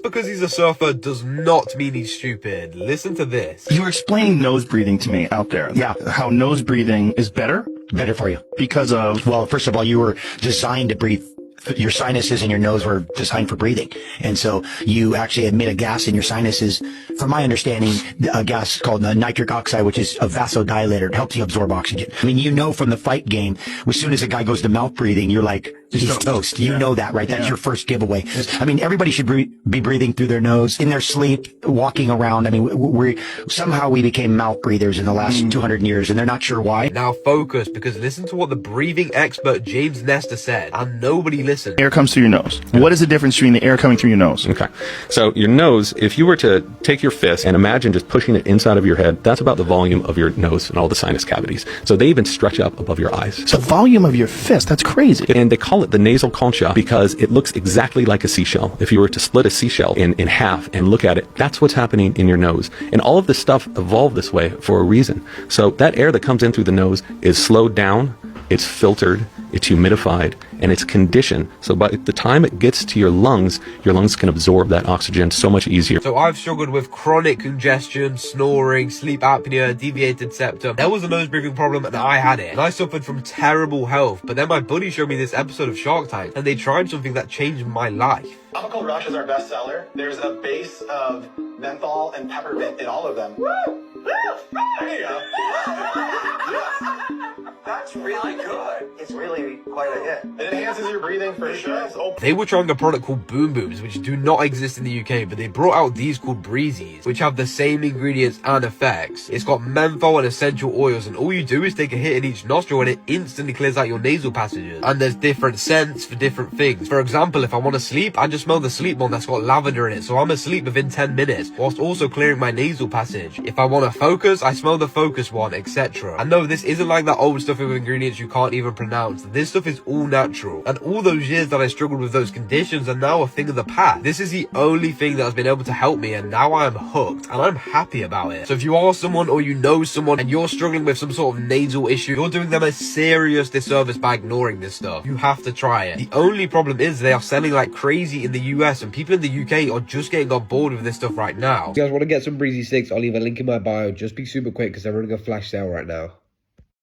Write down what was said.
because he's a surfer does not mean he's stupid. Listen to this. You were explaining nose breathing to me out there. Yeah. How nose breathing is better Better for you. because of, Well, first of all, you were designed to breathe. Your sinuses and your nose were designed for breathing. And so you actually emit a gas in your sinuses. From my understanding, a gas called nitric oxide, which is a vasodilator. It helps you absorb oxygen. I mean, you know from the fight game, as soon as a guy goes to mouth breathing, you're like, he's toast. You know that, right? That's your first giveaway. I mean, everybody should be breathing through their nose, in their sleep, walking around. I mean, somehow we became mouth breathers in the last 200 years, and they're not sure why. Now focus, because listen to what the breathing expert James Nestor said, and nobody listened. air comes through your nose. What is the difference between the air coming through your nose? Okay. So your nose, if you were to take your fist and imagine just pushing it inside of your head, that's about the volume of your nose and all the sinus cavities. So they even stretch up above your eyes. The volume of your fist, that's crazy. And they call it the nasal concha because it looks exactly like a seashell. If you were to split a seashell in half and look at it, that's what's happening in your nose. And all of this stuff evolved this way for a reason. So that air that comes in through the nose is slowed down, it's filtered, it's humidified, and it's conditioned. So by the time it gets to your lungs can absorb that oxygen so much easier. So I've struggled with chronic congestion, snoring, sleep apnea, deviated septum. There was a nose breathing problem and I had it. And I suffered from terrible health. But then my buddy showed me this episode of Shark Tank and they tried something that changed my life. Aqua Cold Rush is our best seller. There's a base of menthol and peppermint in all of them. There you go. That's really good. It's really quite a hit. It enhances your breathing for sure. They were trying a product called Boom Booms, which do not exist in the UK, but they brought out these called Breezies, which have the same ingredients and effects. It's got menthol and essential oils, and all you do is take a hit in each nostril and it instantly clears out your nasal passages. And there's different scents for different things. For example, if I want to sleep, I just smell the sleep one that's got lavender in it, so I'm asleep within 10 minutes, whilst also clearing my nasal passage. If I want to focus, I smell the focus one, etc. And no, this isn't like that old stuff with ingredients you can't even pronounce. This stuff is all natural. And all those years that I struggled with those conditions are now a thing of the past. This is the only thing that has been able to help me, and now I am hooked, and I'm happy about it. So if you are someone or you know someone and you're struggling with some sort of nasal issue, you're doing them a serious disservice by ignoring this stuff. You have to try it. The only problem is they are selling like crazy in the US, and people in the UK are just getting on board with this stuff right now. If you guys want to get some Breezy Sticks, I'll leave a link in my bio. Just be super quick because they're running a flash sale right now.